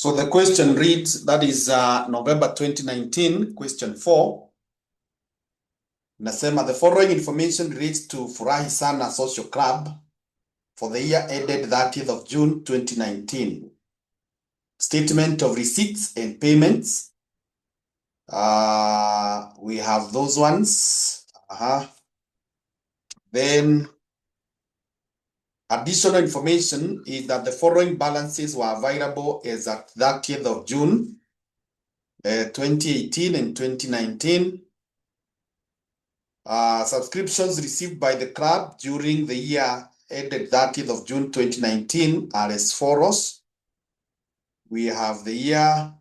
So the question reads, that is November 2019, question 4. Nasema the following information relates to Furahi Sana Social Club for the year ended 30th of June 2019. Statement of receipts and payments. We have those ones. Then additional information is that the following balances were available as at 30th of June 2018 and 2019. Subscriptions received by the club during the year ended 30th of June 2019 are as follows. We have the year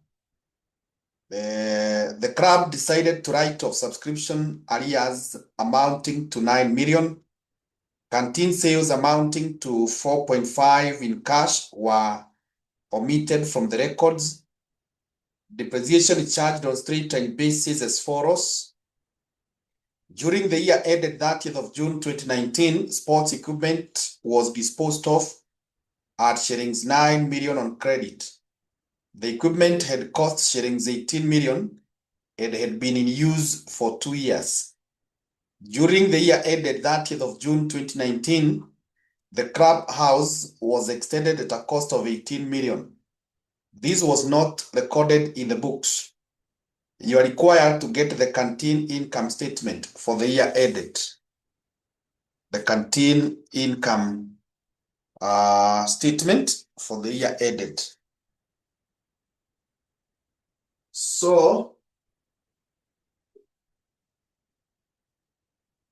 the club decided to write off subscription arrears amounting to 9 million. Canteen sales amounting to 4.5 in cash were omitted from the records. Depreciation is charged on straight-line basis as follows. During the year ended 30th of June 2019, sports equipment was disposed of at shillings 9 million on credit. The equipment had cost shillings 18 million and had been in use for 2 years. During the year ended 30th of June 2019, the club house was extended at a cost of 18 million. This was not recorded in the books. You are required to get the canteen income statement for the year ended. The canteen income statement for the year ended. So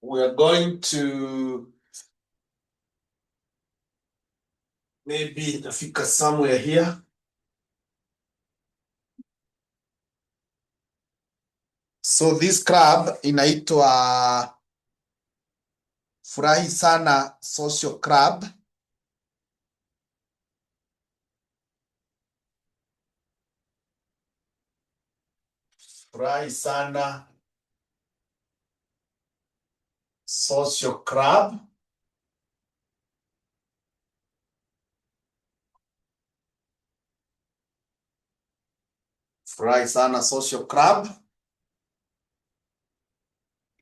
we are going to maybe nafika somewhere here. So this club inaitwa Furahi Sana Social Club. Furahi Sana Social Club. Furahi Sana Social Club.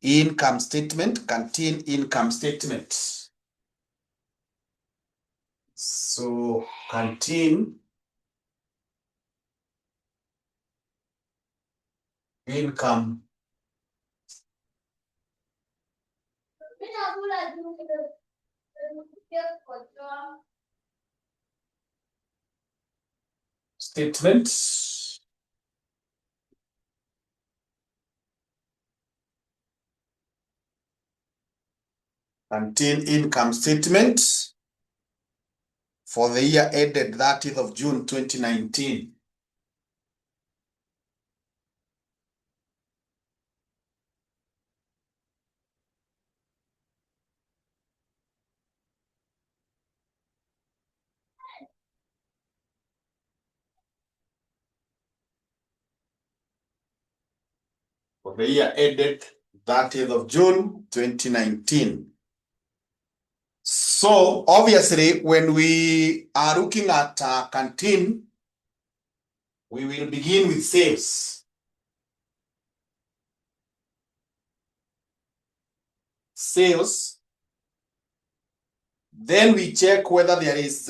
Income statement, canteen income statement. So canteen income statement. Canteen income statement for the year ended 30th of June 2019. For the year ended 30th of June 2019. So obviously, when we are looking at canteen, we will begin with sales. Sales. Then we check whether there is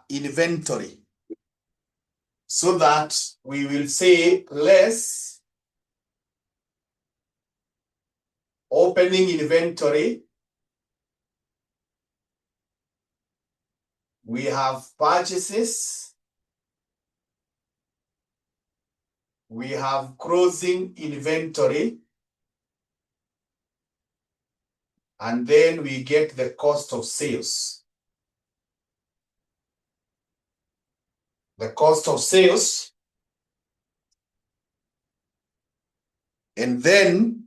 inventory. So that we will say less opening inventory. We have purchases. We have closing inventory. And then we get the cost of sales. The cost of sales. And then,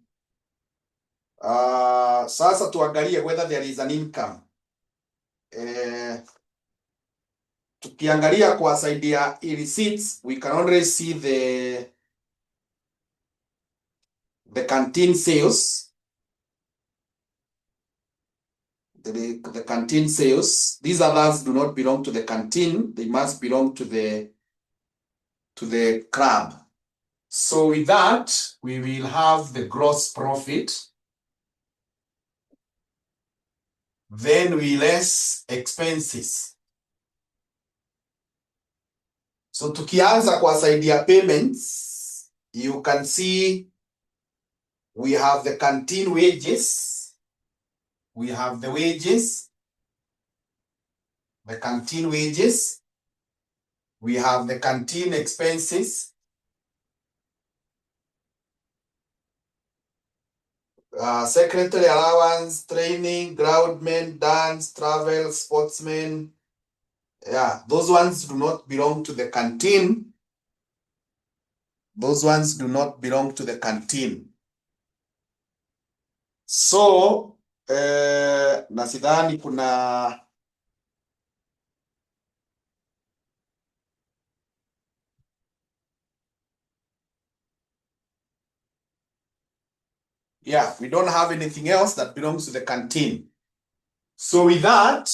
sasa tuangalie whether there is an income. Tukiangalia kwa side ya receipts, we can already see the canteen sales. The canteen sales. These others do not belong to the canteen. They must belong to the to the club. So with that, we will have the gross profit. Then we less expenses. So tukianza kwa side ya payments, you can see we have the canteen wages. We have the wages, the canteen wages. We have the canteen expenses. Secretary allowance, training, groundmen, dance, travel, sportsmen. Yeah, those ones do not belong to the canteen. Those ones do not belong to the canteen. So, nasidhani kuna yeah, we don't have anything else that belongs to the canteen. So with that,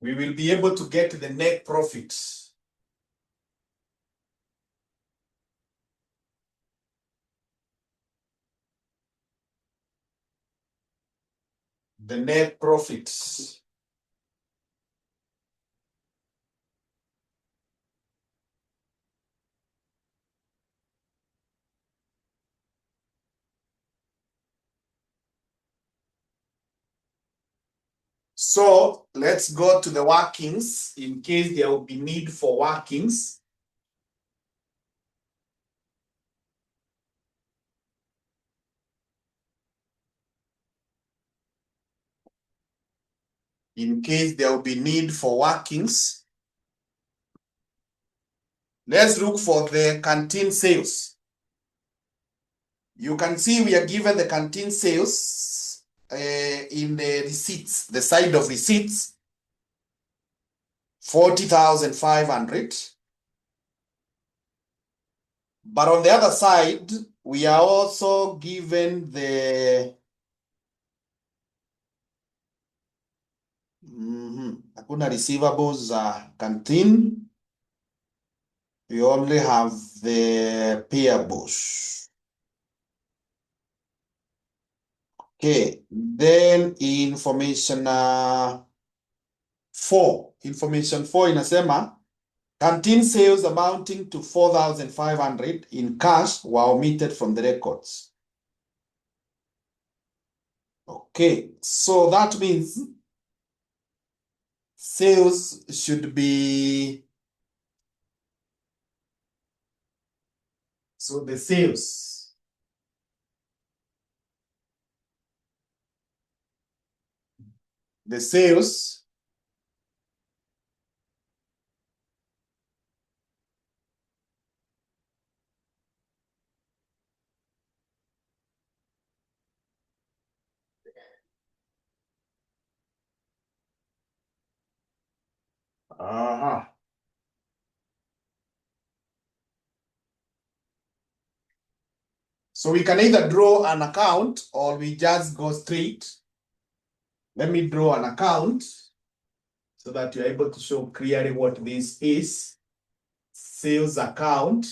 we will be able to get the net profit. The net profit. So let's go to the workings in case there will be need for workings. In case there will be need for workings. Let's look for the canteen sales. You can see we are given the canteen sales in the receipts, the side of receipts, 40,500. But on the other side, we are also given the hakuna receivables canteen. We only have the payables. Okay, then information 4. Information 4 inasema canteen sales amounting to 4,500 in cash were omitted from the records. Okay, so that means sales should be, so the sales, So we can either draw an account or we just go straight. Let me draw an account so that you're able to show clearly what this is. Sales account.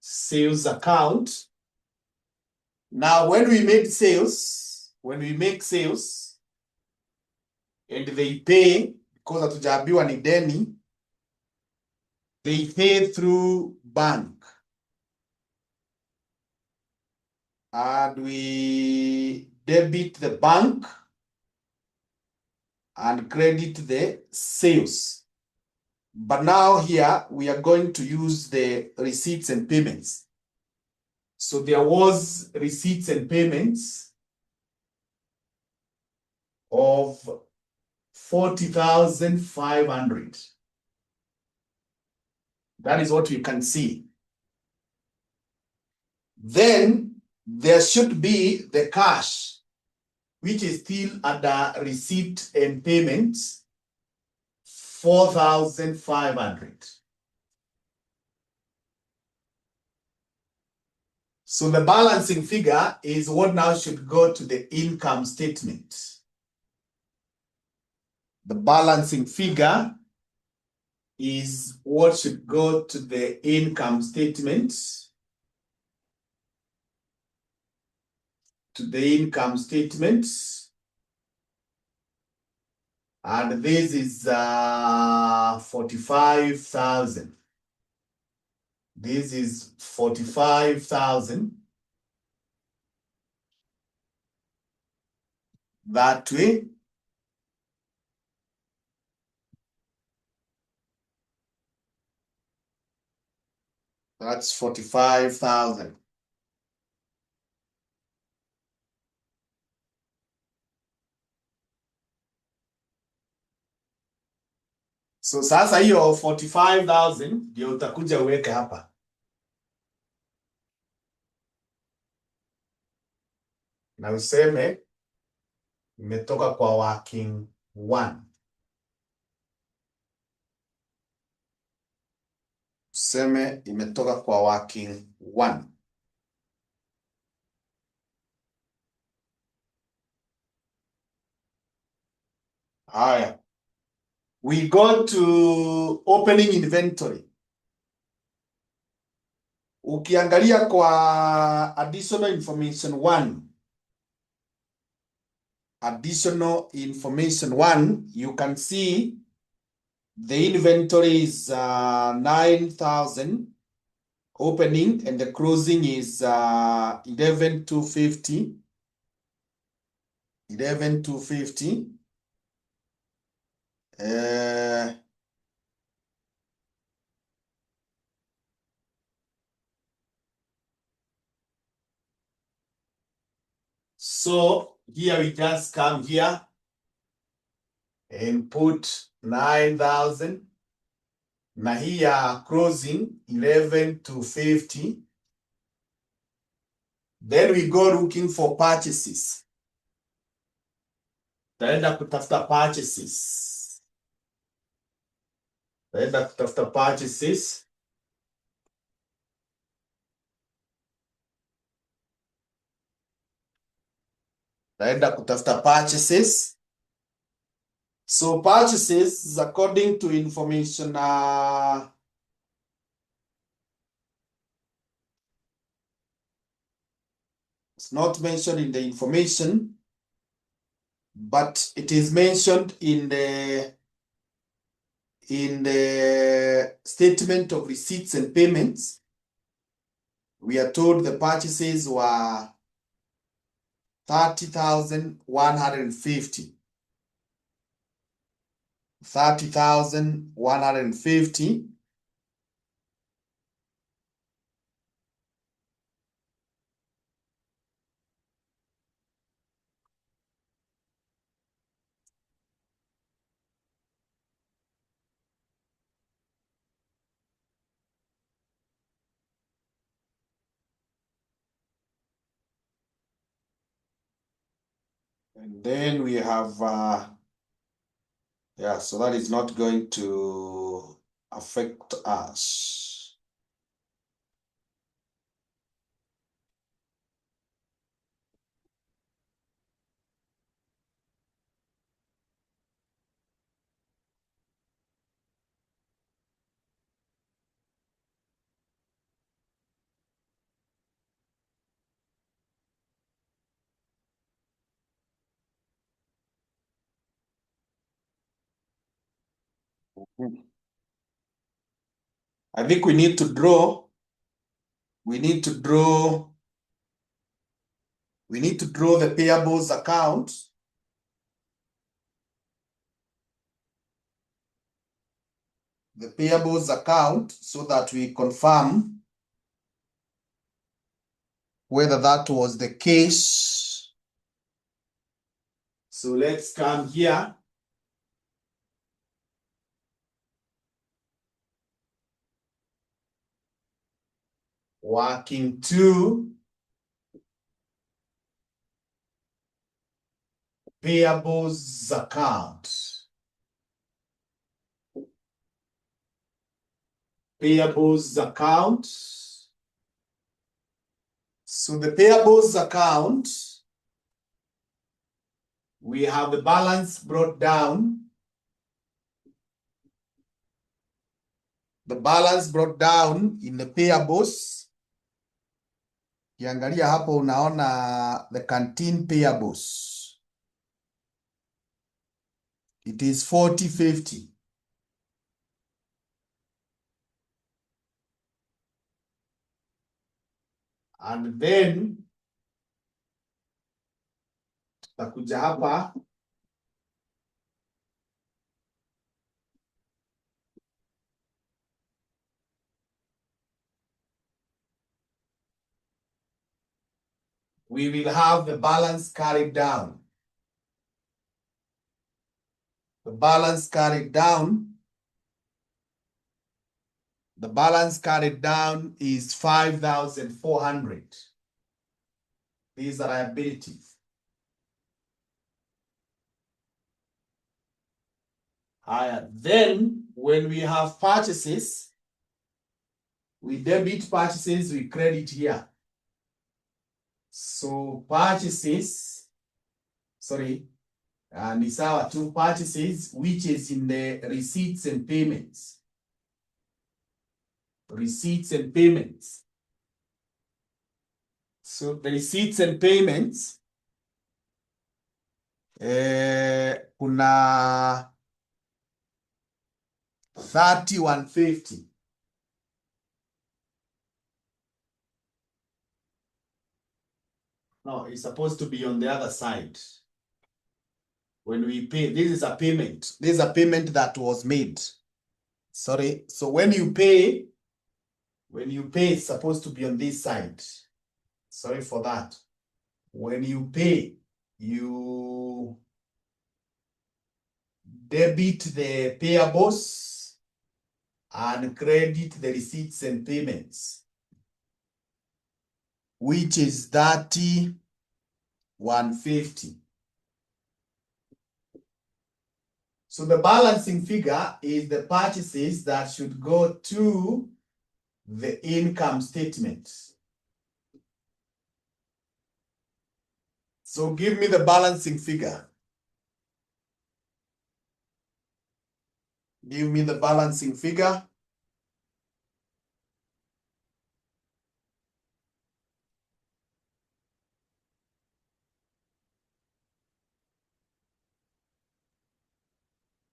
Sales account. Now, when we make sales, and they pay, because hatujaambiwa ni deni, they pay through bank. And we debit the bank and credit the sales. But now here, we are going to use the receipts and payments. So there was receipts and payments of 40,500. That is what we can see. Then there should be the cash, which is still under receipt and payments, 4,500. So the balancing figure is what now should go to the income statement. The balancing figure is what should go to the income statement. To the income statement. And this is 45,000. This is 45,000. That way. That's 45,000. So sasa hiyo 45,000 ndio utakuja uweke hapa. Na useme imetoka kwa working one. Useme imetoka kwa working one. Haya. We go to opening inventory. Ukiangalia kwa additional information 1. Additional information 1, you can see the inventory is 9,000 opening and the closing is 11,250. 11,250. So here we just come here and put 9,000. Na here closing 11,250. Then we go looking for purchases. Taenda kutafuta purchases. Taenda kutafuta purchases. Taenda kutafuta purchases. So purchases is according to information it's not mentioned in the information, but it is mentioned in the statement of receipts and payments. We are told the purchases were 30,150. 30,150. And then we have, yeah, so that is not going to affect us. I think we need to draw the payables account. The payables account so that we confirm whether that was the case. So let's come here. Working two. Payables account. Payables account. So the payables account, we have the balance brought down The balance brought down in the payables. Kiangalia hapo unaona the canteen payables. It is 40.50. And then tutakuja hapa we will have the balance carried down. The balance carried down. The balance carried down is 5,400. These are liabilities. Then when we have purchases, we debit purchases, we credit here. So purchases, and it's our two purchases, which is in the receipts and payments. Receipts and payments. So the receipts and payments, kuna 3150. No, it's supposed to be on the other side. When we pay, this is a payment. This is a payment that was made. Sorry. So when you pay, it's supposed to be on this side. Sorry for that. When you pay, you debit the payables and credit the receipts and payments, which is 30,150. So the balancing figure is the purchases that should go to the income statement. So give me the balancing figure. Give me the balancing figure.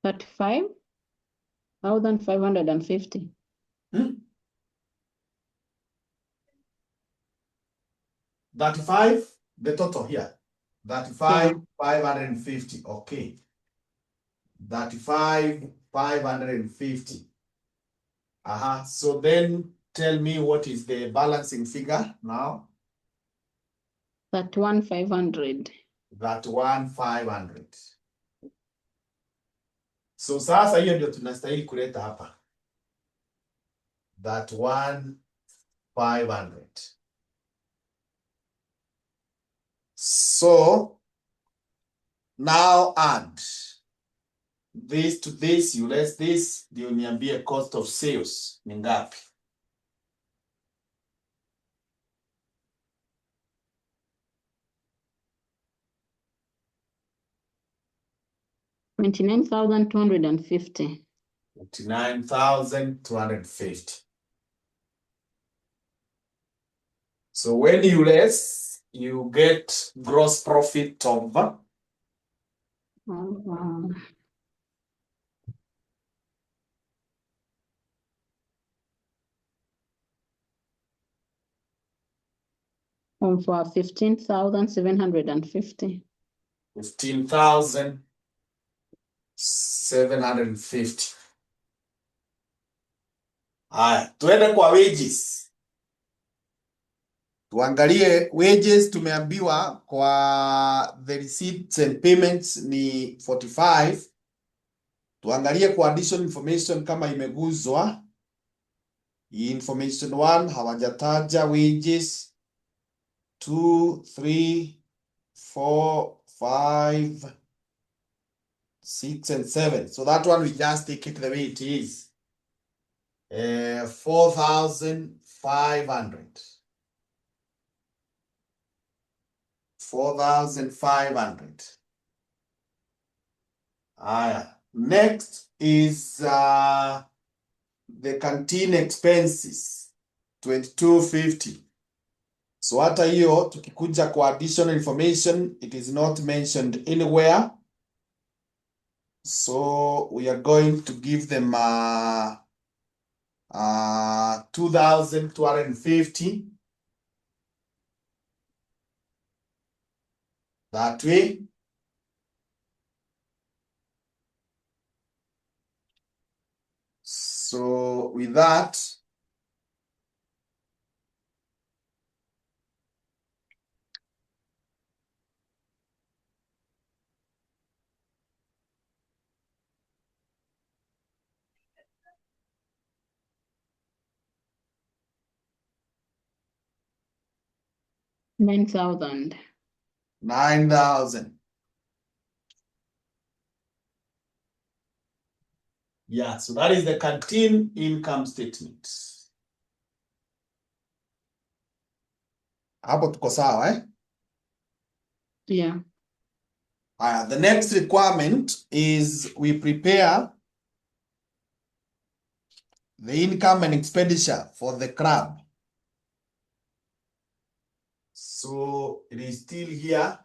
$35,550. 35, the total here. 35,550. Okay. 35,550. So then tell me what is the balancing figure now? 31,500. 31,500. So sasa hiyo ndio tunastahili kuleta hapa. 31,500. So now add this to this, you less this, ndio niambie cost of sales ni ngapi? $29,250. 29,250. So when you less, you get gross profit of for 15,750. 15,750. Tuende kwa wages. Tuangalie wages, tumeambiwa kwa the receipts and payments ni 45. Tuangalie kwa additional information kama imeguzwa. Information 1 hawajataja wages. 2, 3, 4, 5, 6 and 7. So that one we just take it the way it is. 4,500. 4,500. Next is the canteen expenses 2250. So hata hiyo tukikuja kwa additional information, it is not mentioned anywhere. So we are going to give them 2,250 that way. So with that, $9,000. 9,000. Yeah, so that is the canteen income statement. Hapo tuko sawa, eh? Yeah. The next requirement is we prepare the income and expenditure for the club. So it is still here.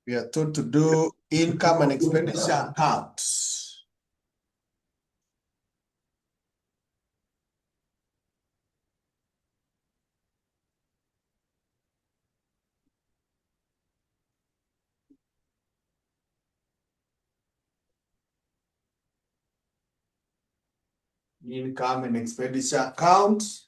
We are told to do income and expenditure account. Income and expenditure account.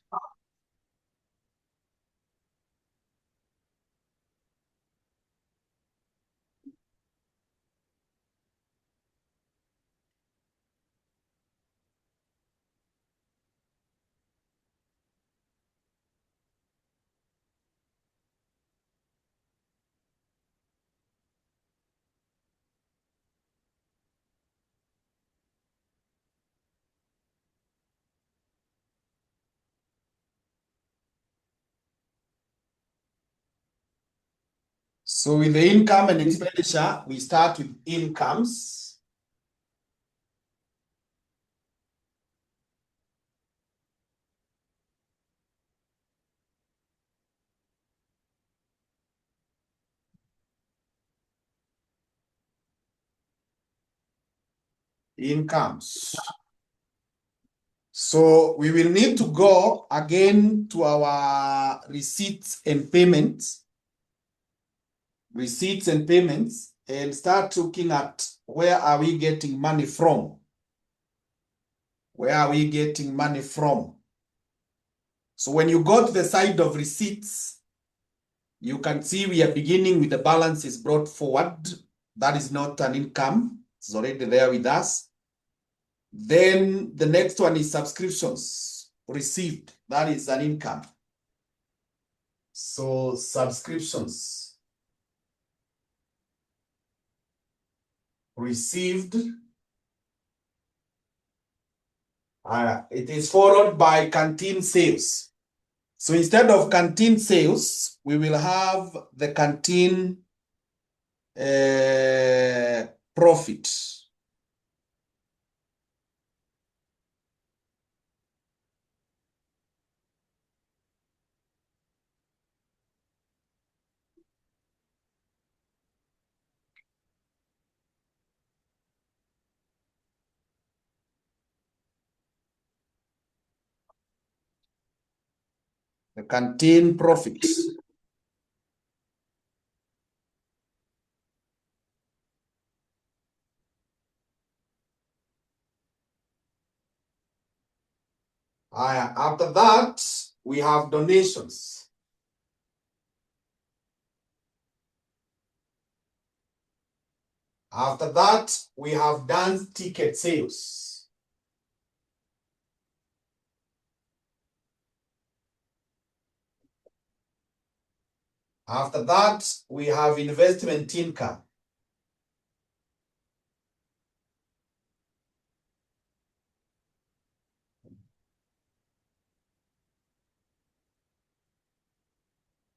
So with the income and expenditure, we start with incomes. Incomes. So we will need to go again to our receipts and payments. Receipts and payments, and start looking at where are we getting money from? Where are we getting money from? So when you go to the side of receipts, you can see we are beginning with the balances brought forward. That is not an income. It's already there with us. Then the next one is subscriptions received. That is an income. So subscriptions received. It is followed by canteen sales. So instead of canteen sales, we will have the canteen profit. The canteen profit. After that, we have donations. After that, we have dance ticket sales. After that, we have investment income.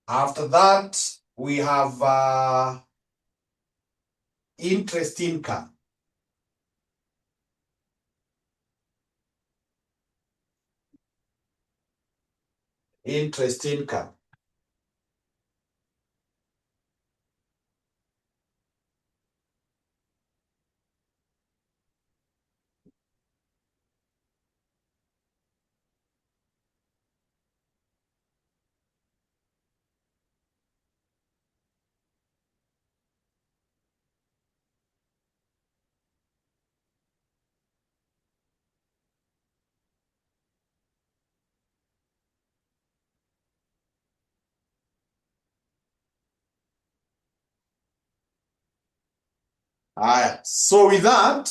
After that, we have interest income. Interest income. So with that,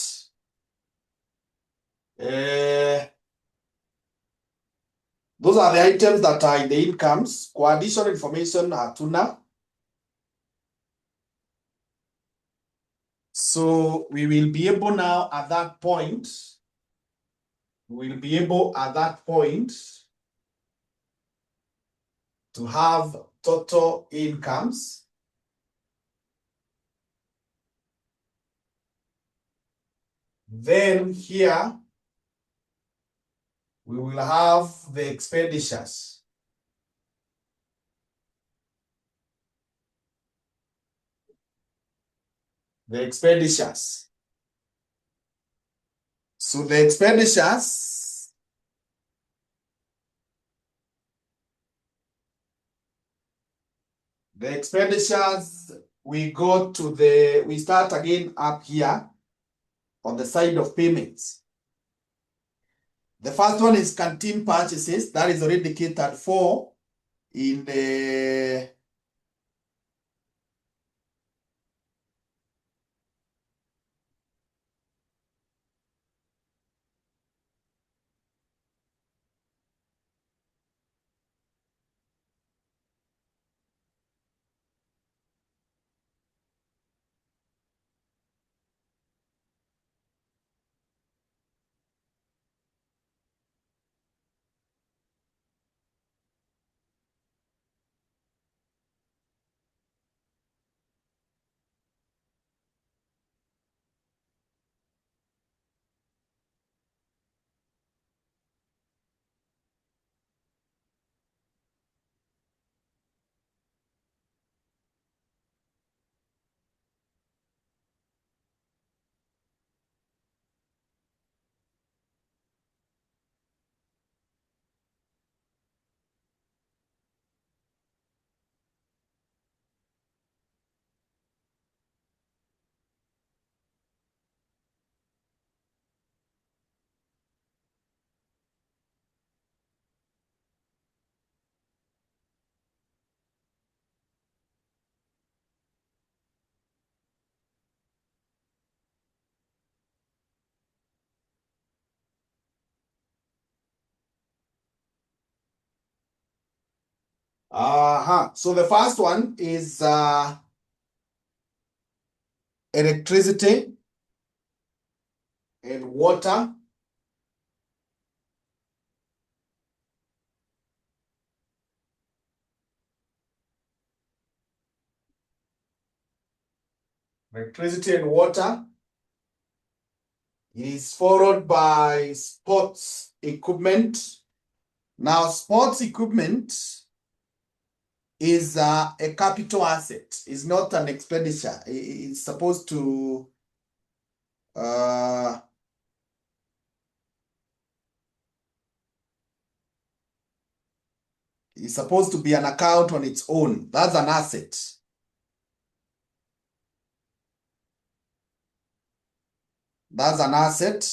those are the items that are in the incomes. For additional information, hatuna. So we will be able now at that point, to have total incomes. Then here, we will have the expenditures. The expenditures. So the expenditures, we start again up here on the side of payments. The first one is canteen purchases. That is already catered for in the So the first one is electricity and water. Electricity and water. It is followed by sports equipment. Now, sports equipment is a capital asset. It's not an expenditure. It's supposed to It's supposed to be an account on its own. That's an asset. That's an asset.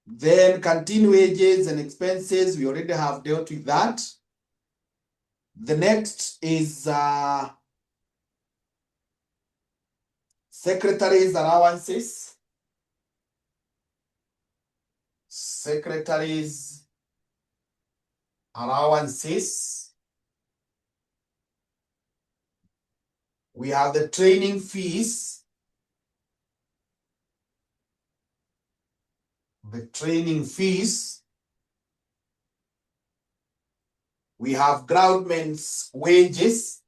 Then canteen wages and expenses, we already have dealt with that. The next is secretaries' allowances. Secretaries' allowances. We have the training fees. The training fees. We have groundmen's wages.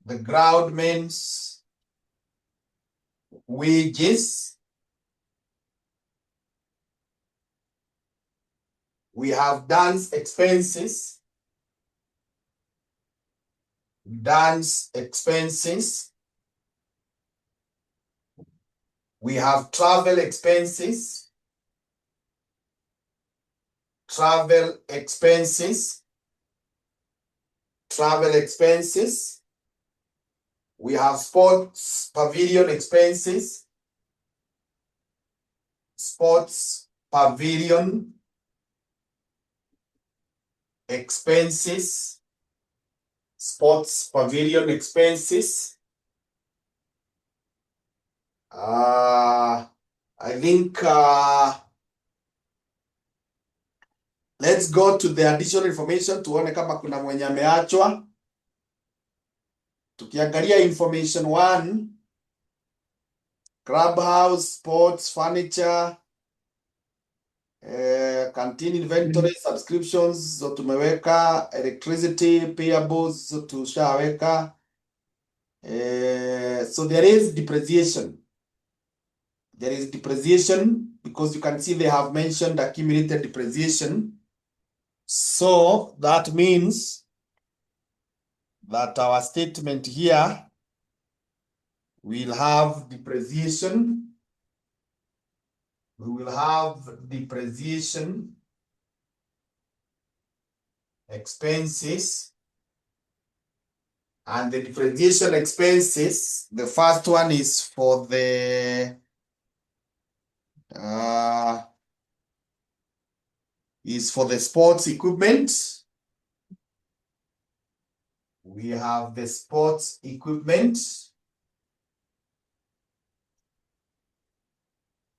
The groundmen's wages. We have dance expenses. Dance expenses. We have travel expenses. Travel expenses. Travel expenses. We have sports pavilion expenses. Sports pavilion expenses. Sports pavilion expenses. I think let's go to the additional information tuone kama kuna mwenye ameachwa. Tukiangalia information 1, clubhouse, sports, furniture, canteen inventory, subscriptions, zo tumeweka, electricity, payables, zo tushaweka. So there is depreciation. There is depreciation because you can see they have mentioned accumulated depreciation. So that means that our statement here will have depreciation. We will have depreciation expenses. And the depreciation expenses, the first one is for the sports equipment. We have the sports equipment.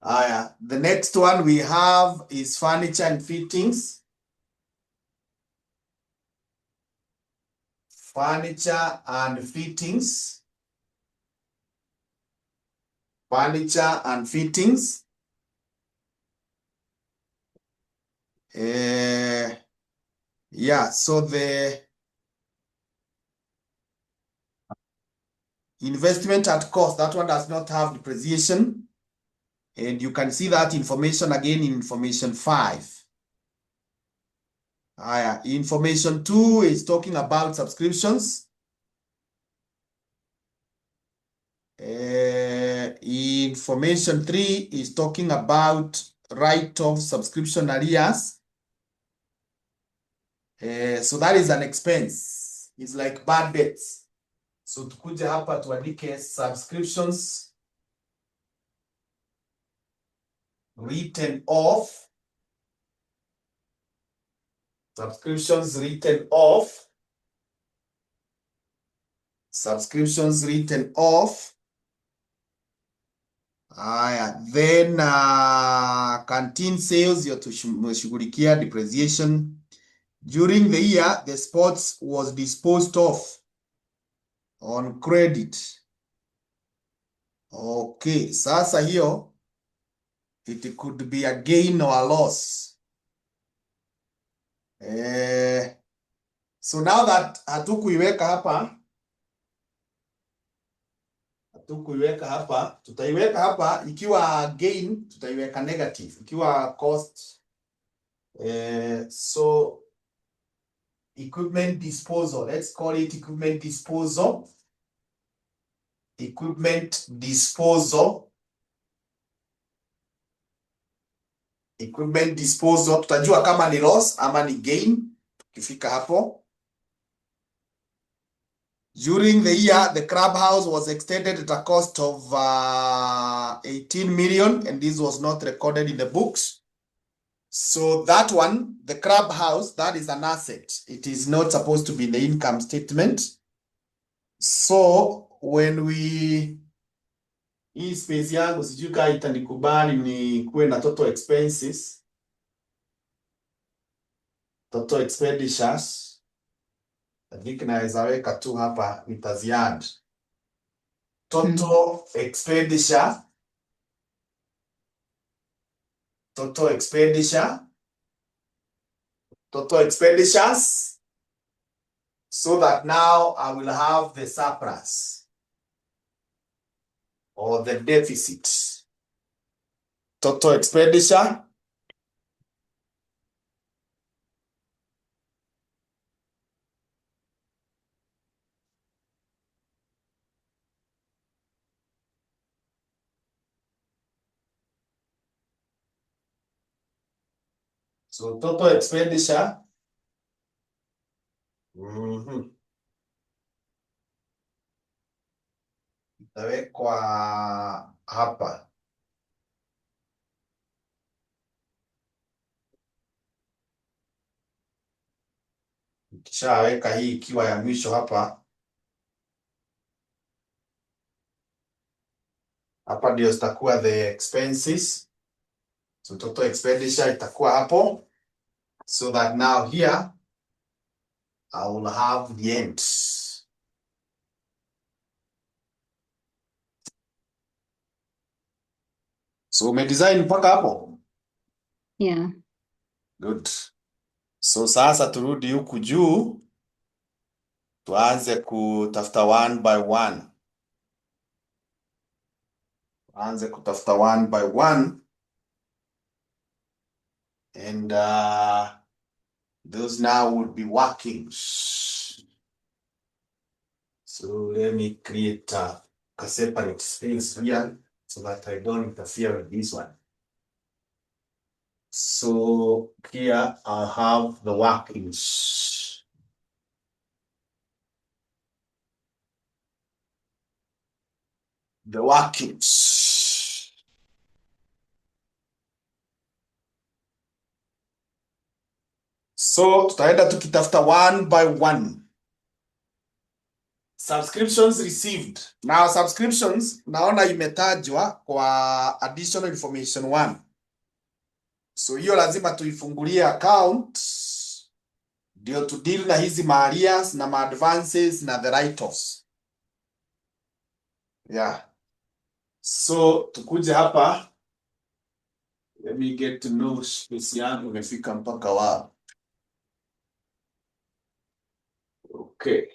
The next one we have is furniture and fittings. Furniture and fittings. Furniture and fittings. Yeah, so the investment at cost, that one does not have depreciation. And you can see that information again in information 5. Information 2 is talking about subscriptions. Information 3 is talking about write-off subscription arrears. So that is an expense. It's like bad debts. So tukuje hapa tuandike subscriptions written off. Subscriptions written off. Subscriptions written off. Then canteen sales, you tumeshughulikia depreciation. During the year, the sports was disposed of on credit. Okay, sasa hiyo, it could be a gain or a loss. So now that hatukuiweka hapa, tutaiweka hapa, ikiwa gain, tutaiweka negative, ikiwa cost, so equipment disposal, let's call it equipment disposal. Equipment disposal. Equipment disposal tutajua kama ni loss ama ni gain tukifika hapo. During the year, the clubhouse was extended at a cost of 18 million, and this was not recorded in the books. So that one, the clubhouse, that is an asset. It is not supposed to be in the income statement. So when we, hii space yangu sijui kama itanikubali ni kuwe na total expenses, total expenditures. I think naweza weka tu hapa nitaziadd. Total expenditure. Total expenditure. Total expenditures. So that now I will have the surplus or the deficit. Total expenditure. So total expenditure. Itawekwa hapa. Nikishaweka hii ikiwa ya mwisho hapa. Hapa ndio zitakuwa the expenses. So total expenditure itakuwa hapo. So that now here I will have the end. So umedesign mpaka hapo? Yeah. Good. So sasa turudi huku juu. Tuanze kutafuta one by one. Tuanze kutafuta one by one. And those now would be workings. So let me create a separate space here so that I don't interfere with this one. So here I'll have the workings. The workings. So tutaenda tukitafuta one by one. Subscriptions received. Now subscriptions naona imetajwa kwa additional information 1. So hiyo lazima tuifungulie account ndio to deal na hizi ma-arrears na ma-advances na the write-offs. Yeah. So tukuje hapa. Let me get to know space yangu imefika mpaka wapi. Okay.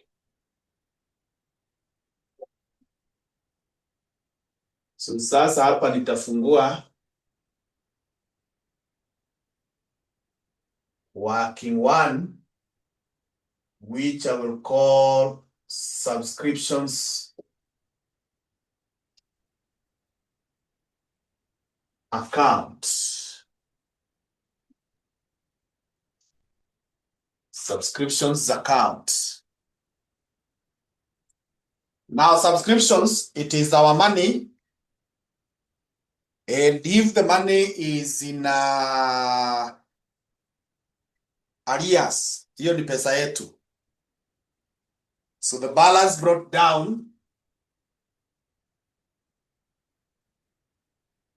So sasa hapa nitafungua working 1, which I will call subscriptions account. Subscriptions account. Now subscriptions, it is our money. And if the money is in arrears, hiyo ni pesa yetu. So the balance brought down,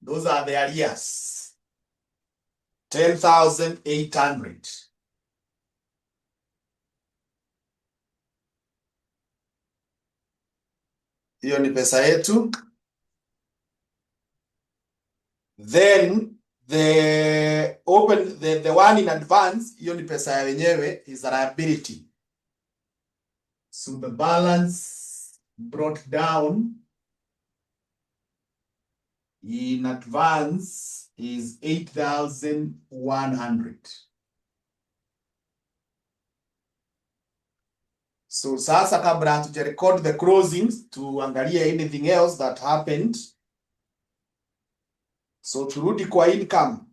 those are the arrears. 10,800. Hiyo ni pesa yetu. Then the one in advance, hiyo ni pesa ya wenyewe, is a liability. So the balance brought down in advance is 8,100. So sasa kabla hatuja record the closings, tuangalie anything else that happened. So turudi kwa income.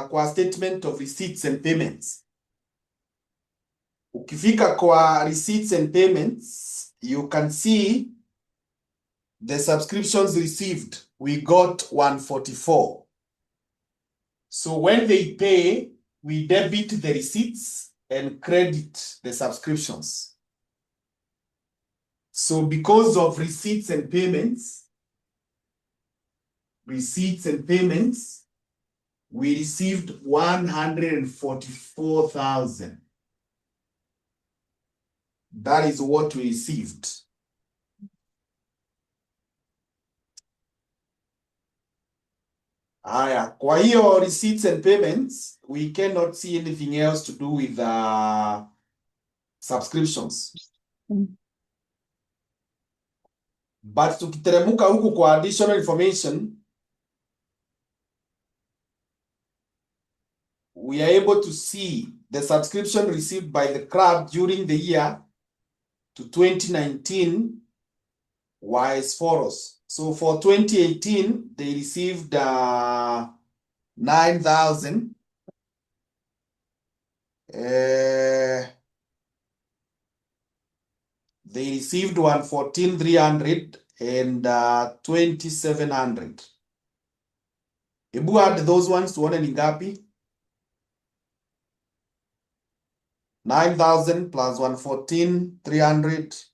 kwa statement of receipts and payments. Ukifika kwa receipts and payments, you can see the subscriptions received. We got 144. So when they pay, we debit the receipts and credit the subscriptions. So because of receipts and payments, we received 144,000. That is what we received. Aya, kwa hiyo receipts and payments, we cannot see anything else to do with subscriptions. But tukiteremuka huku kwa additional information, we are able to see the subscription received by the club during the year to 2019 were as follows. So for 2018, they received 9,000. They received 114,300 and 2,700. Ebu add those ones tuone ni ngapi? 9,000 plus 114,300.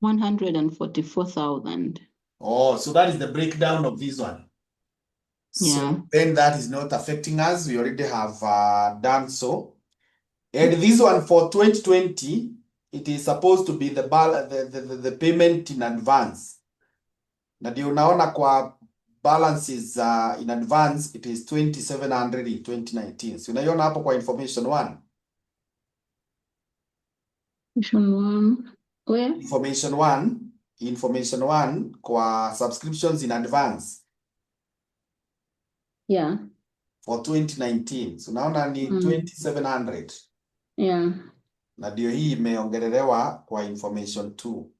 $144,000. Oh, so that is the breakdown of this one. Yeah. So then that is not affecting us. We already have done so. And this one for 2020, it is supposed to be the payment in advance. Na ndio unaona kwa balances in advance, it is 2,700 in 2019. So unaiona hapo kwa information 1. Information 1. Where? Information 1 kwa subscriptions in advance. Yeah. For 2019. So unaona ni 2,700. Yeah. Na ndio hii imeongelelewa kwa information 2.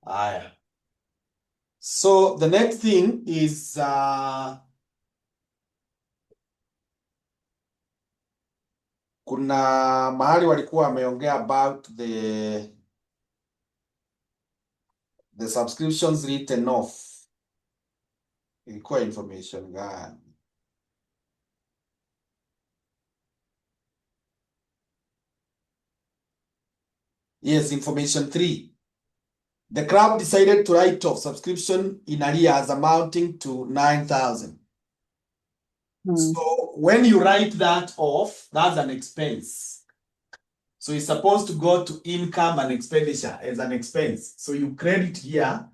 Aya. So the next thing is kuna mahali walikuwa wameongea about the subscriptions written off. Ilikuwa information gani? Yes, information 3. The club decided to write off subscription in arrears amounting to 9,000. So when you write that off, that's an expense. So it's supposed to go to income and expenditure as an expense. So you credit here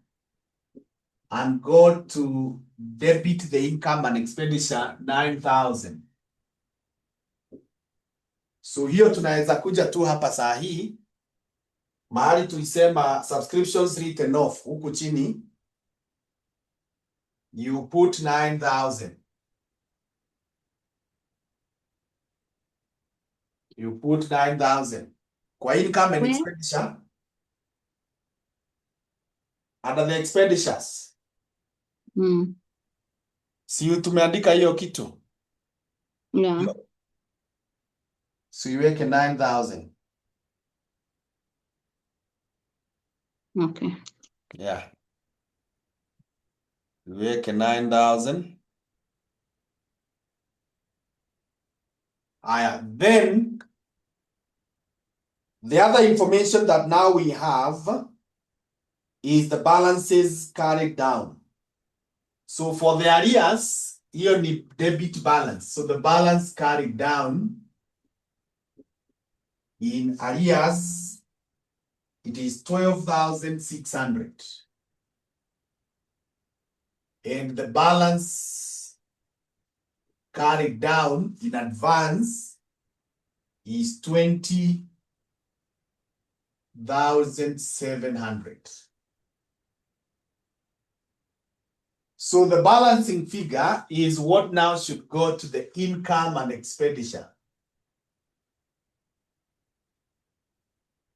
and go to debit the income and expenditure 9,000. So hiyo tunaweza kuja tu hapa saa hii mahali tulisema subscriptions written off, huku chini you put 9,000. You put 9,000 kwa income and expenditure. Under the expenditures. Si tumeandika hiyo kitu? Yeah. So iweke 9,000. Okay. Yeah. Iweke 9,000. Then the other information that now we have is the balances carried down. So for the arrears, hiyo ni debit balance. So the balance carried down in arrears, it is 12,600. And the balance carried down in advance is 20,700. So the balancing figure is what now should go to the income and expenditure.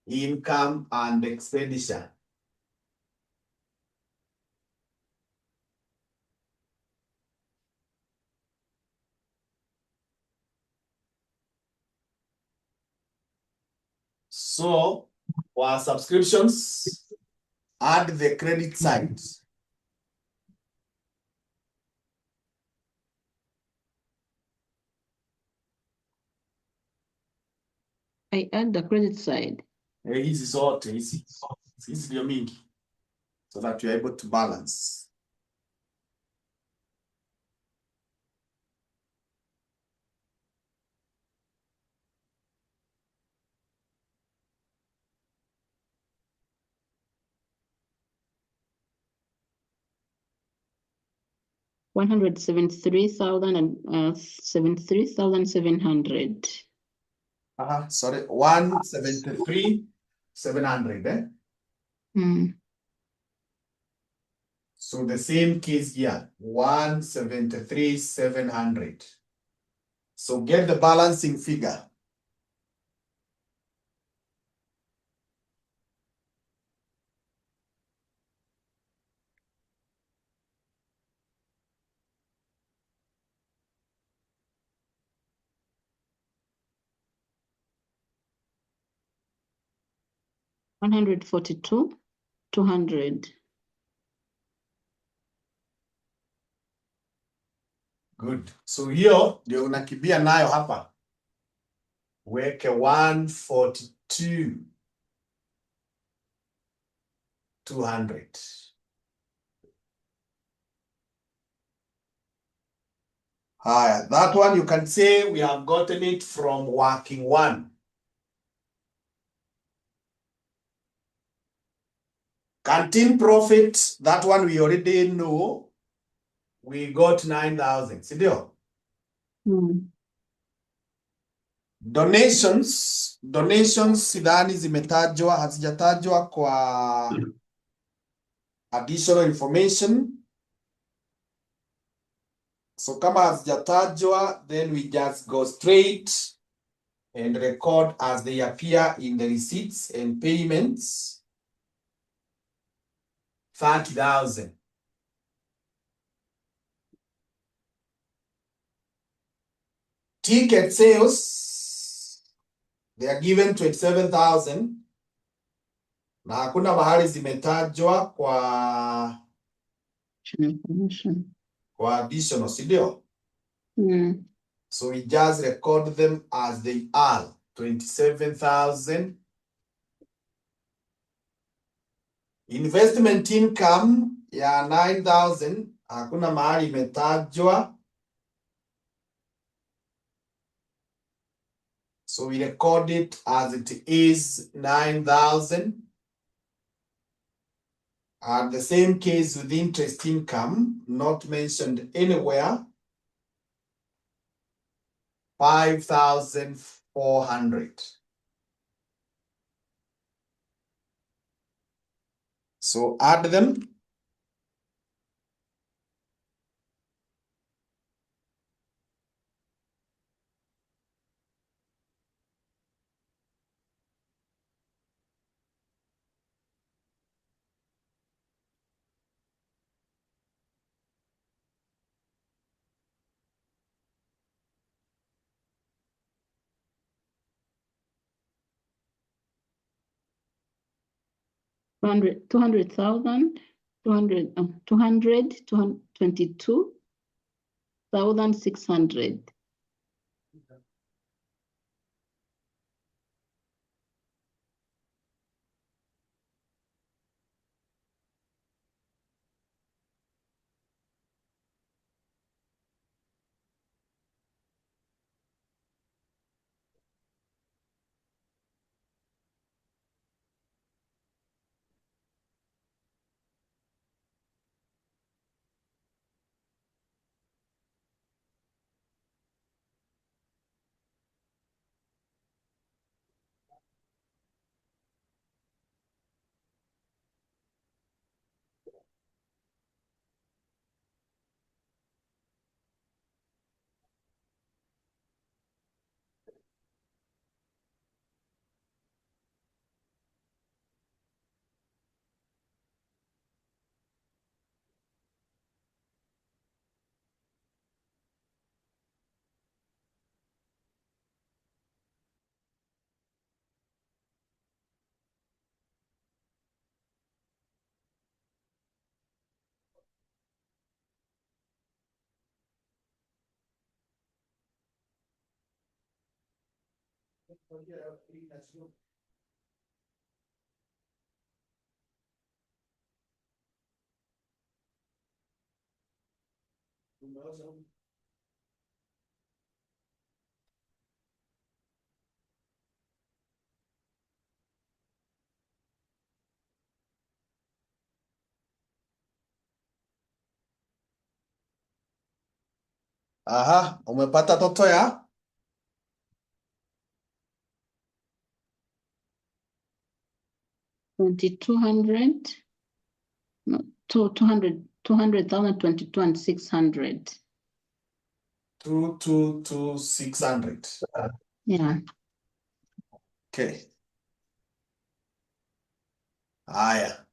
Income and expenditure. So for subscriptions, add the credit side. I add the credit side. Hizi zote hizi ndio mingi, so that you're able to balance. $173,700. Sorry, 173,700. So the same case here, 173,700. So get the balancing figure. $142,200. Good. So hiyo ndio unakimbia nayo hapa. Weke 142,200. That one you can say we have gotten it from working one. Canteen profit, that one we already know. We got 9,000. Sindio? Donations sidhani zimetajwa, hazijatajwa kwa additional information. So kama hazijatajwa, then we just go straight and record as they appear in the receipts and payments. 30,000. Ticket sales, they are given 27,000. Na hakuna mahali zimetajwa kwa additional, sindio? So we just record them as they are, 27,000. Investment income ya 9,000, hakuna mahali imetajwa. So we record it as it is 9,000. And the same case with interest income, not mentioned anywhere, 5,400. So add them. $222,600. Aha, umepata toto ya? No, 200,000, 22 and 600. 222,600. Yeah. Okay. Haya.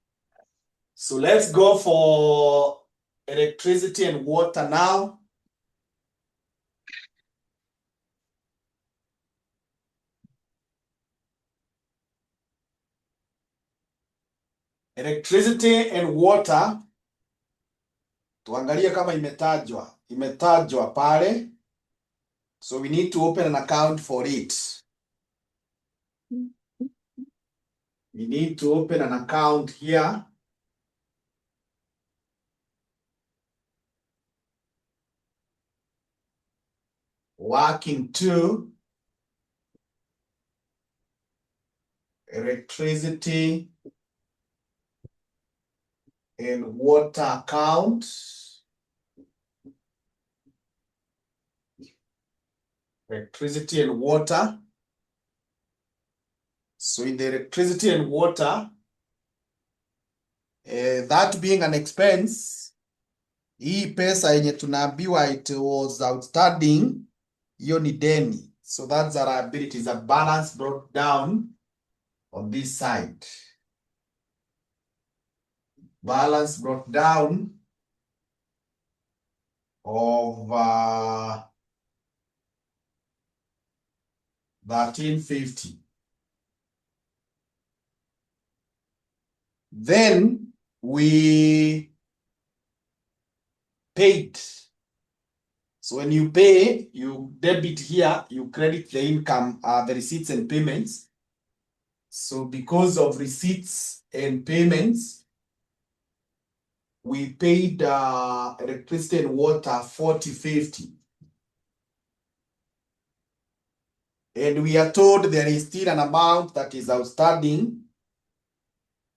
So let's go for electricity and water now. Electricity and water. Tuangalie kama imetajwa. Imetajwa pale. So we need to open an account for it. We need to open an account here. Working to electricity and water account. Electricity and water. So in the electricity and water, that being an expense, hii pesa yenye tunaambiwa it was outstanding, hiyo ni deni. So that's our liability, is a balance brought down on this side. Balance brought down of 1350. Then we paid. So when you pay, you debit here, you credit the income, the receipts and payments. So because of receipts and payments, we paid electricity and water 4050. And we are told there is still an amount that is outstanding.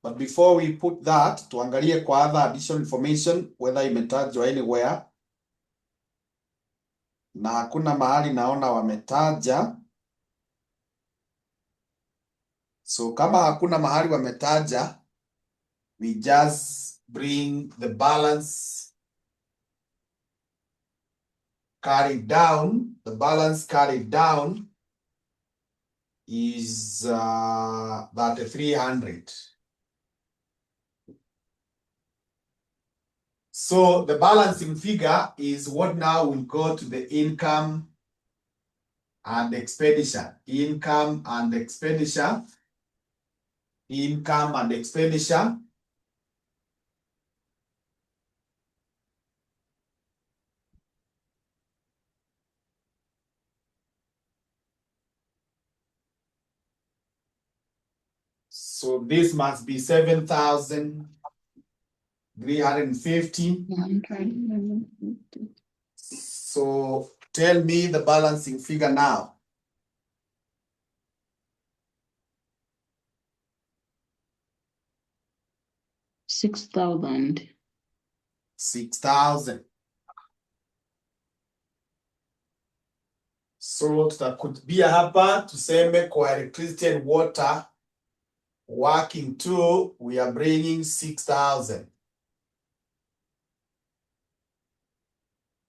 But before we put that, tuangalie kwa other additional information, whether imetajwa anywhere. Na hakuna mahali naona wametaja. So kama hakuna mahali wametaja, we just bring the balance carried down. The balance carried down is 300. So the balancing figure is what now will go to the income and expenditure. Income and expenditure. Income and expenditure. So this must be 7,350. So tell me the balancing figure now. 6,000. 6,000. So tutakutibia hapa tuseme kwa electricity and water working to, we are bringing 6,000.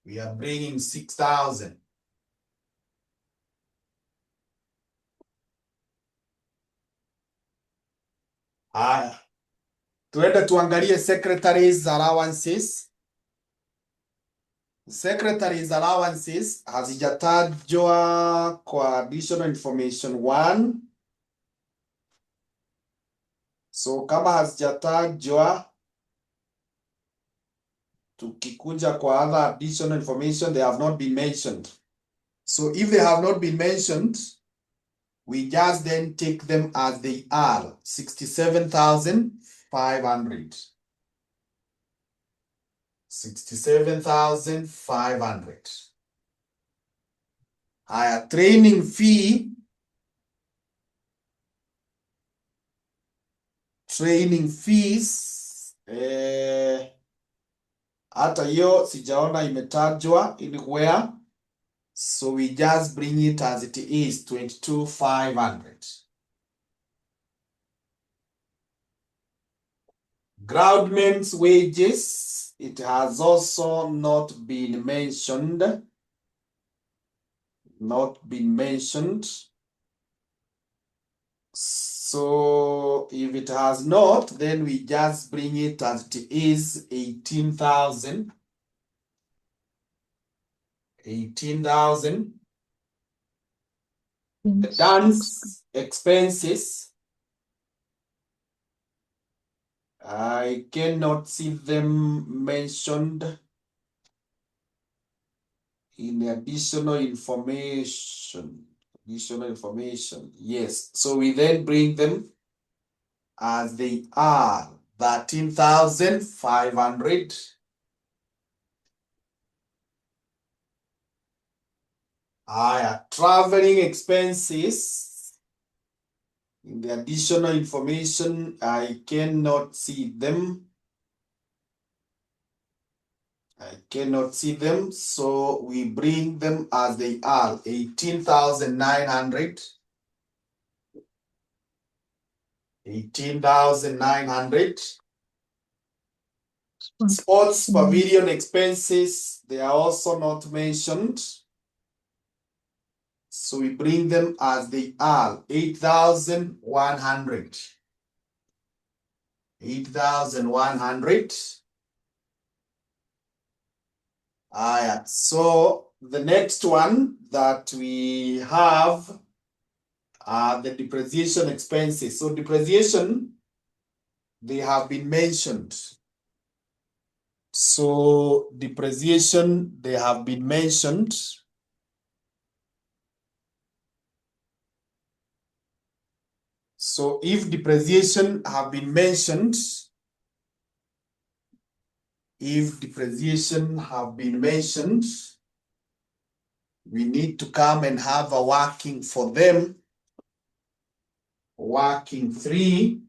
We are bringing 6,000. Haya. Tuende tuangalie secretaries allowances. Secretaries allowances hazijatajwa kwa additional information 1. So kama hazijatajwa, tukikuja kwa other additional information, they have not been mentioned. So if they have not been mentioned, we just then take them as they are, 67,500. 67,500. Haya, training fee. Training fees. Hata hiyo sijaona imetajwa anywhere. So we just bring it as it is, 22,500. Groundmen's wages, it has also not been mentioned. Not been mentioned. So if it has not, then we just bring it as it is, 18,000. 18,000. The dance expenses, I cannot see them mentioned in additional information. Additional information, yes. So we then bring them as they are, 13,500. Traveling expenses. In the additional information, I cannot see them. I cannot see them, so we bring them as they are, 18,900. 18,900. Sports pavilion expenses, they are also not mentioned. So we bring them as they are, 8,100. 8,100. So the next one that we have are the depreciation expenses. So depreciation, they have been mentioned. So depreciation, they have been mentioned. So if depreciation have been mentioned, we need to come and have a working for them. Working 3.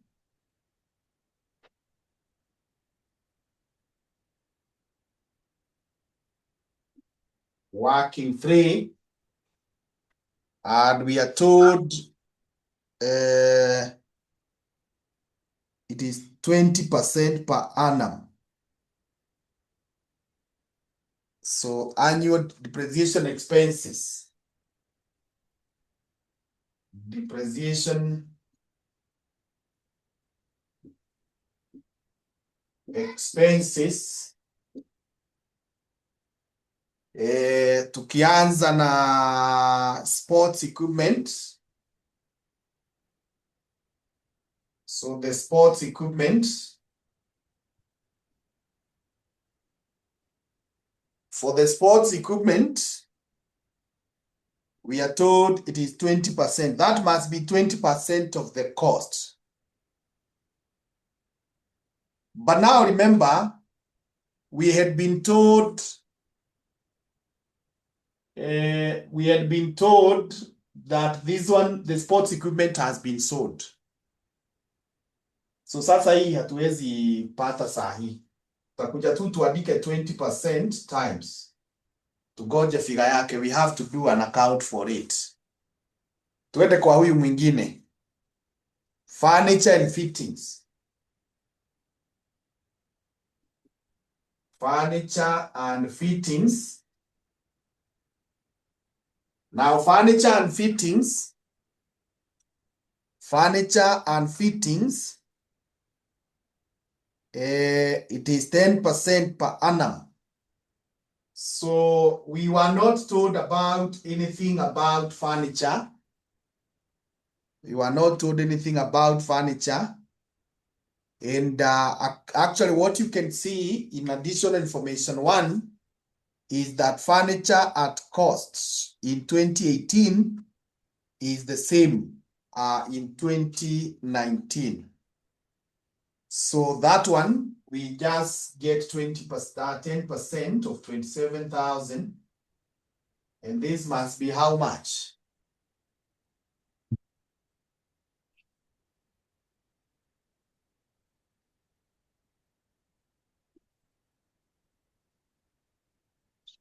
Working 3. And we are told it is 20% per annum. So annual depreciation expenses. Depreciation expenses. Tukianza na sports equipment. So the sports equipment. For the sports equipment, we are told it is 20%. That must be 20% of the cost. But now remember, we had been told that this one, the sports equipment has been sold. So sasa hii hatuwezi pata sahi. Tutakuja tu tuandike 20% times. Tugoje figure yake, we have to do an account for it. Tuende kwa huyu mwingine. Furniture and fittings. Furniture and fittings. Now furniture and fittings. It is 10% per annum. So we were not told about anything about furniture. And actually what you can see in additional information 1 is that furniture at costs in 2018 is the same in 2019. So that one, we just get 10% of 27,000. And this must be how much?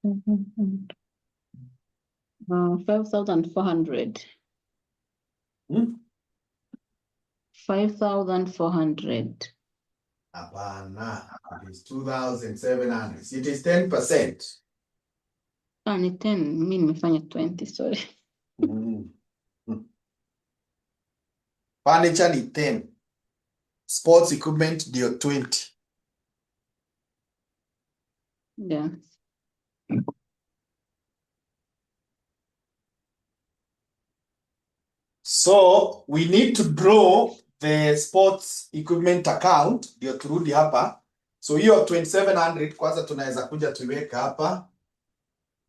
Mm-hmm. 5,400. 5,400. Hapana, it is 2,700. It is 10%. Ni 10. Mi nimefanya 20, sorry. Furniture ni 10. Sports equipment ndio 20. Yeah. So we need to draw the sports equipment account ndio turudi hapa. So hiyo 2700 kwanza tunaweza kuja tuiweke hapa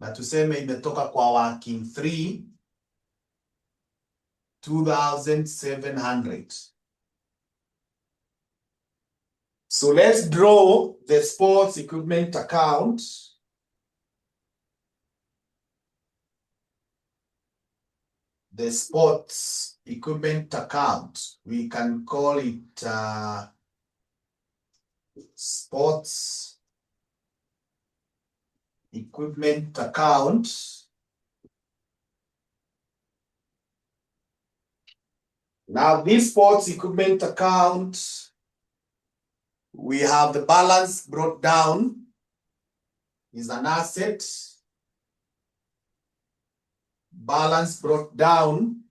na tuseme imetoka kwa working 3 2,700. So let's draw the sports equipment account. The sports equipment account. We can call it sports equipment account. Now this sports equipment account, we have the balance brought down is an asset. Balance brought down,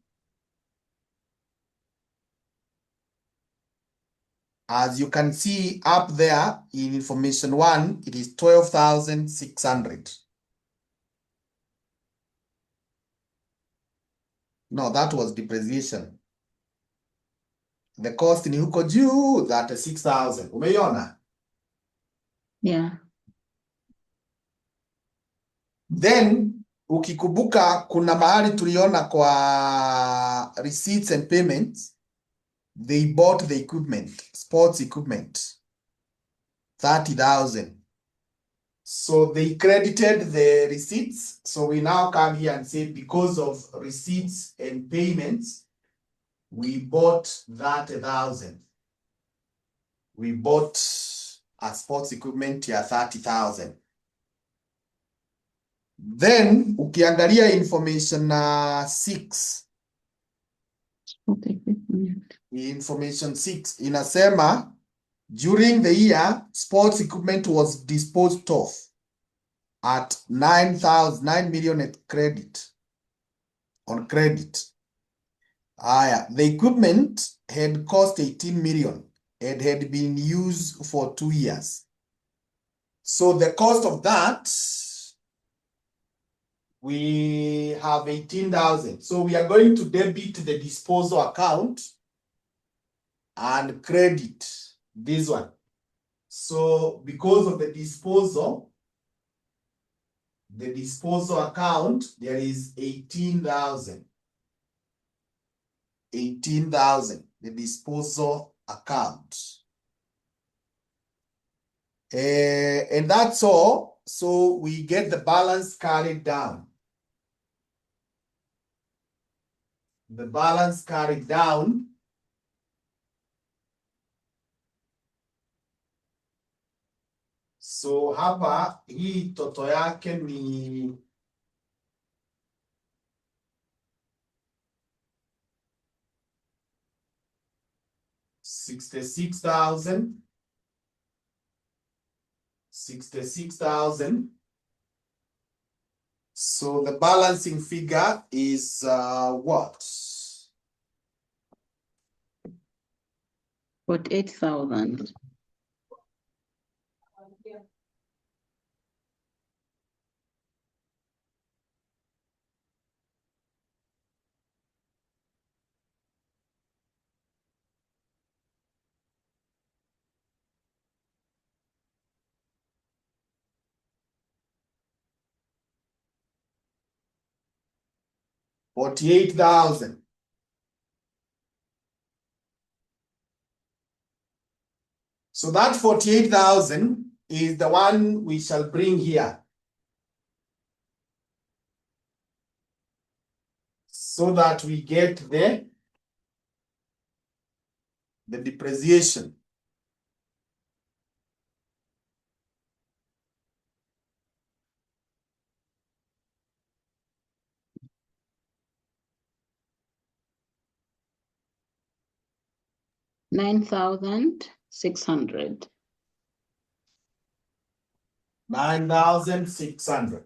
as you can see up there in information 1, it is 12,600. No, that was depreciation. The cost ni huko juu, that is 6,000. Umeiona? Yeah. Then ukikumbuka kuna mahali tuliona kwa receipts and payments, they bought the equipment, sports equipment, 30,000. So they credited the receipts. So we now come here and say because of receipts and payments, we bought 30,000. We bought a sports equipment ya 30,000. Then ukiangalia information 6. Okay. Information 6 inasema during the year sports equipment was disposed of at 9 million at credit, on credit. The equipment had cost 18 million and had been used for 2 years. So the cost of that, we have 18,000. So we are going to debit the disposal account and credit this one. So because of the disposal account, there is 18,000. 18,000, the disposal account. And that's all. So we get the balance carried down. The balance carried down. So hapa hii toto yake ni 66,000. 66,000. So the balancing figure is what? 48,000. 48,000. So that 48,000 is the one we shall bring here, so that we get the depreciation. $9,600. 9,600.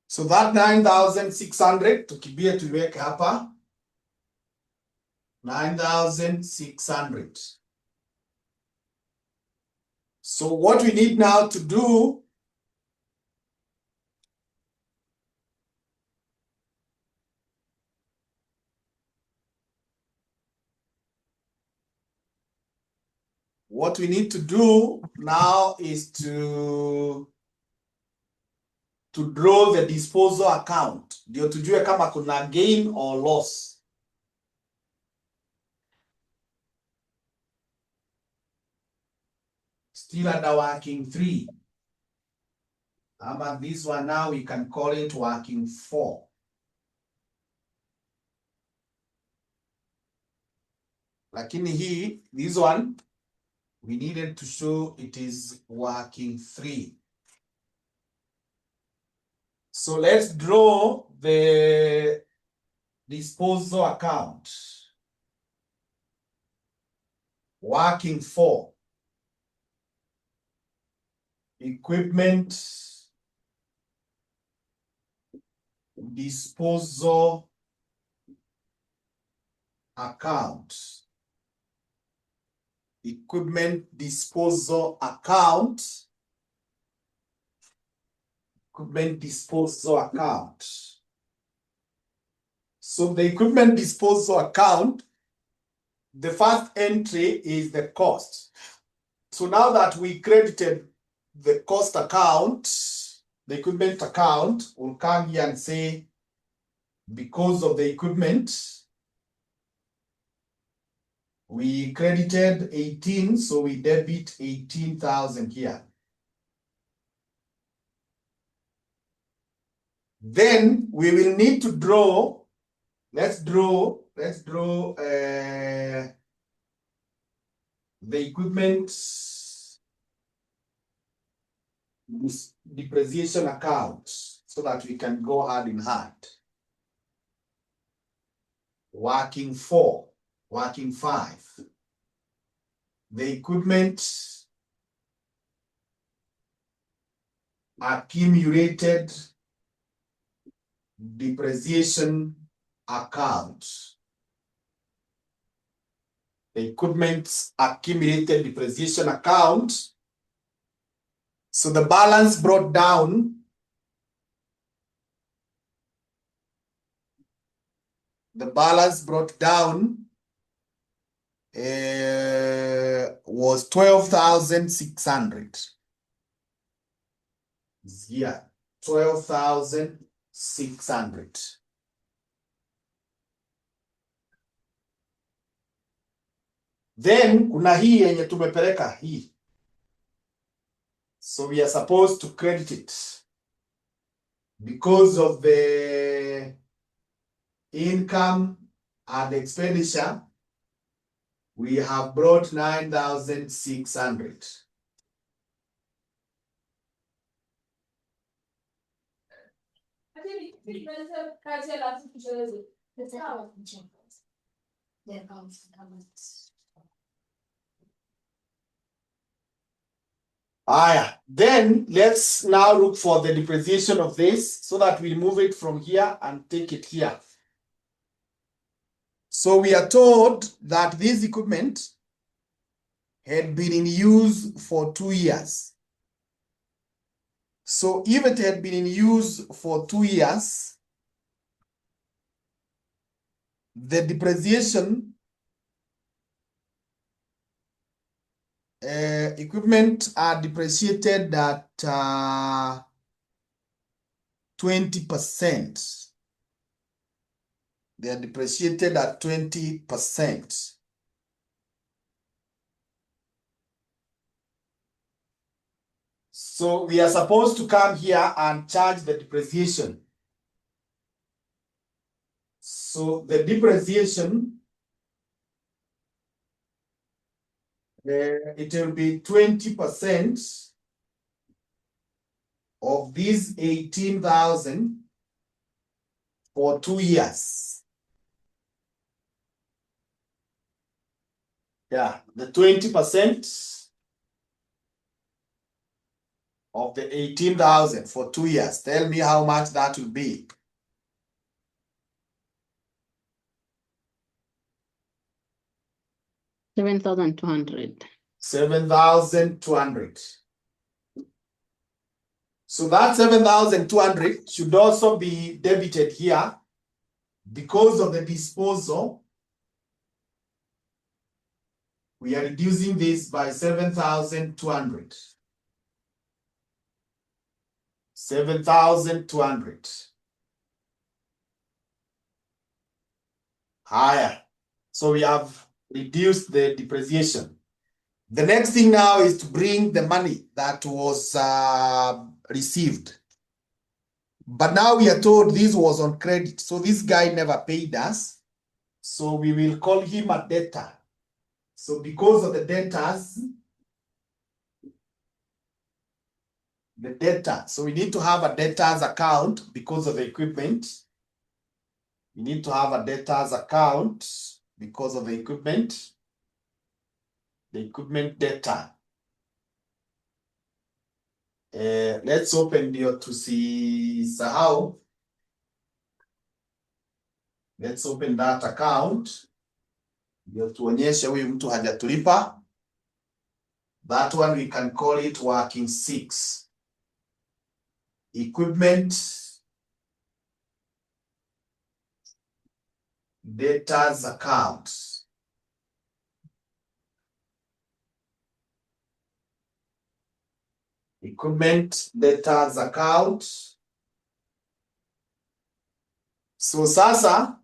So that 9,600 tukimbie tuiweke hapa 9,600. So what we need now to do, now is to draw the disposal account, ndio tujue kama kuna gain or loss. Still under working 3. But this one now we can call it working 4. Lakini hii, this one, we needed to show it is working 3. So let's draw the disposal account. Working 4. Equipment disposal account. Equipment disposal account. Equipment disposal account. So the equipment disposal account, the first entry is the cost. So now that we credited the cost account, the equipment account, we'll come here and say, because of the equipment, we credited 18, so we debit 18,000 here. Then we will need to draw, let's draw the equipment depreciation account so that we can go hand in hand. Working 4, working 5. The equipment accumulated depreciation account. The equipment accumulated depreciation account. So the balance brought down, was 12,600. Yeah, 12,600. Then kuna hii yenye tumepeleka hii. So we are supposed to credit it because of the income and expenditure. We have brought 9,600. Then let's now look for the depreciation of this so that we move it from here and take it here. So we are told that this equipment had been in use for 2 years. So if it had been in use for 2 years, the depreciation equipment are depreciated at 20%. They are depreciated at 20%. So we are supposed to come here and charge the depreciation. So the depreciation, it will be 20% of these 18,000 for 2 years. Yeah, the 20% of the 18,000 for 2 years. Tell me how much that will be. $7,200. 7,200. So that 7,200 should also be debited here because of the disposal. We are reducing this by 7,200. 7,200. Higher. So we have reduced the depreciation. The next thing now is to bring the money that was received. But now we are told this was on credit. So this guy never paid us. So we will call him a debtor. So because of the debtors, the debtor. So we need to have a debtors account because of the equipment. We need to have a debtors account because of the equipment. The equipment debtor. Let's open ndio tusisahau. Let's open that account. Ndio tuonyeshe huyu mtu hajatulipa. That one we can call it working 6. Equipment debtors account. Equipment debtors account. So sasa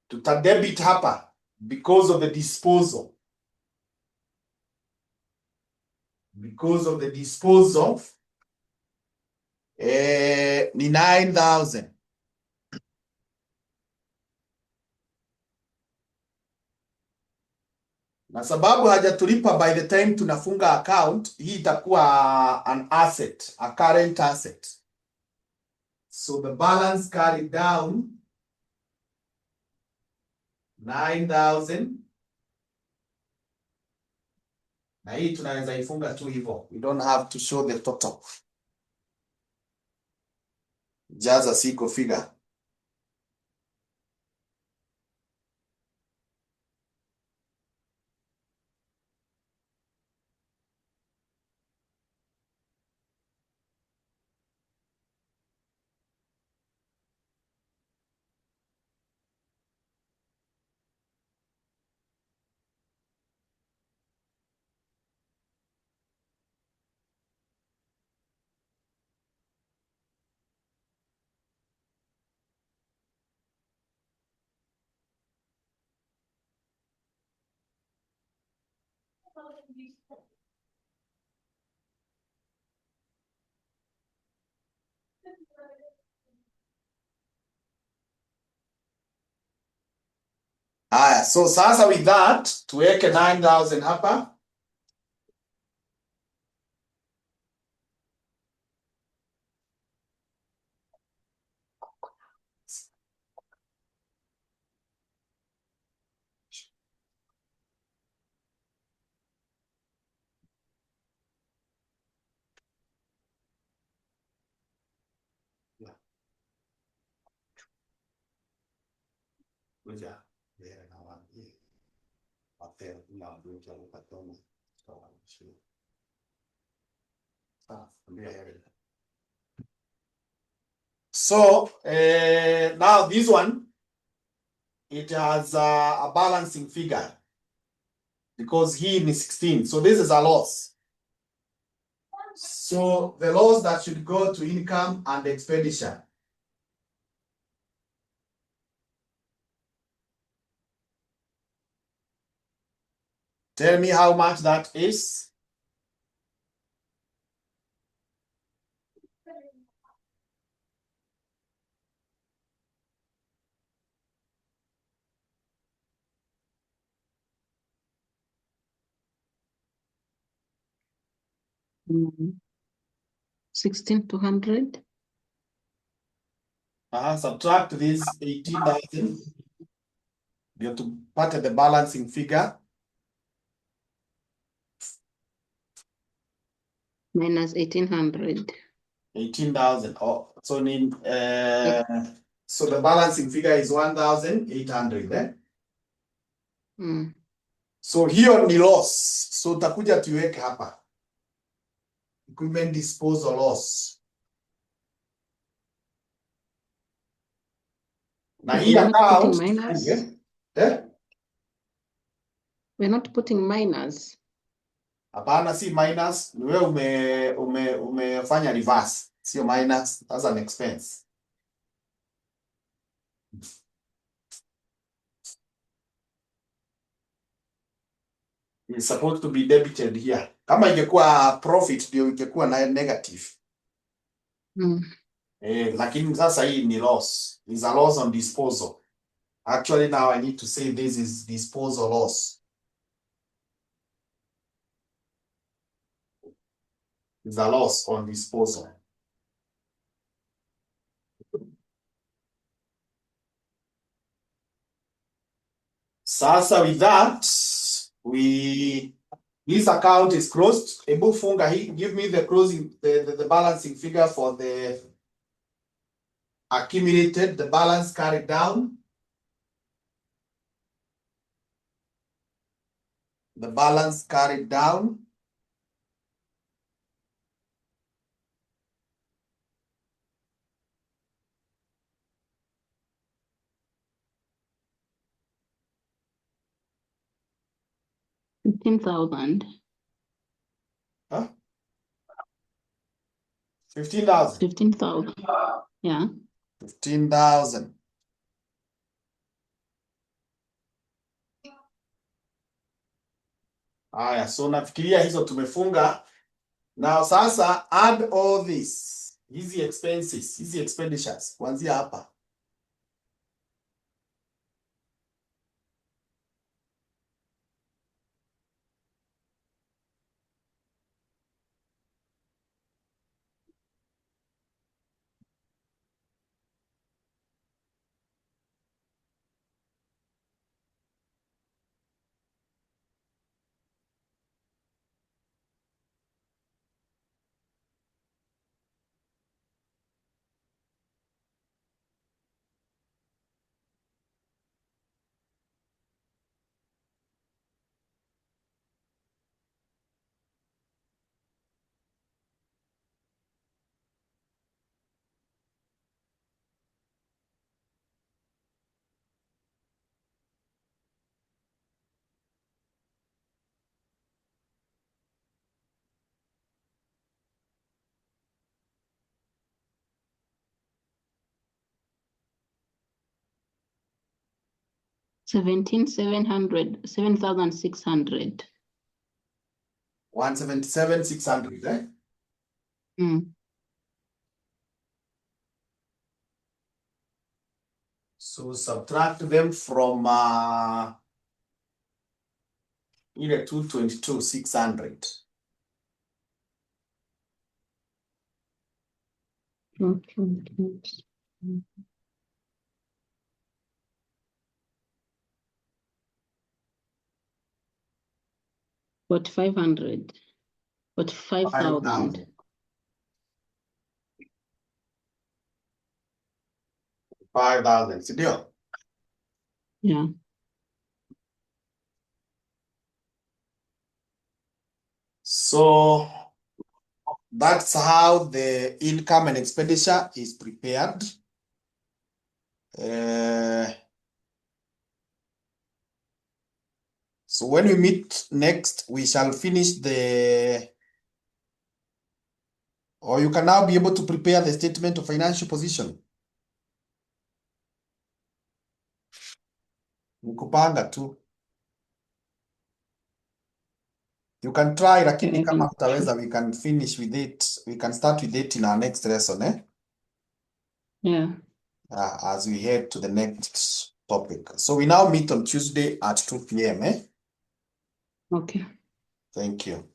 tutadebit hapa because of the disposal. Because of the disposal, ni 9,000. Na sababu hajatulipa by the time tunafunga account, hii itakuwa an asset, a current asset. So the balance carried down 9,000. Na hii tunaweza ifunga tu hivyo. We don't have to show the total. Just a single figure. Haya, so sasa with that tuweke 9,000 hapa. Ngoja, na waambie. Wapea na waambie ukatoma. So now this one, it has a balancing figure because here is 16. So this is a loss. So the loss that should go to income and expenditure. Tell me how much that is. Mm. 16,200. Subtract this 18,000. You have to put the balancing figure. Minus 1,800. 18,000. Oh, so so the balancing figure is 1,800. Eh? Mm. So hiyo ni loss. So utakuja tuweke hapa. Equipment disposal loss. Na hii We're not putting account minus. eh? We're not putting minus. Hapana, si minus. Ni wewe umefanya reverse. Sio minus. That's an expense. It's supposed to be debited here. Kama ingekuwa profit ndio ingekuwa na negative. Mm. Lakini sasa hii ni loss. It's a loss on disposal. Actually now I need to say this is disposal loss. It's a loss on disposal. Sasa with that, this account is closed. Ebu funga hii, give me the closing, the balancing figure for the accumulated, the balance carried down. The balance carried down. $15,000. Huh? 15,000. 15,000. Yeah. 15,000. Haya, so nafikiria hizo tumefunga. Now sasa add all this. Hizi expenses, hizi expenditures kuanzia hapa. $17,600. 177,600, eh? Mm. So subtract them from ile 222,600. Okay. What 500? What 5,000? 5,000, si ndio? Yeah. So that's how the income and expenditure is prepared. So when we meet next, we shall finish or you can now be able to prepare the statement of financial position. Nikupanga tu. You can try, lakini kama utaweza, we can finish with it. We can start with it in our next lesson, eh? Yeah. As we head to the next topic. So we now meet on Tuesday at 2 p.m., eh? Okay. Thank you.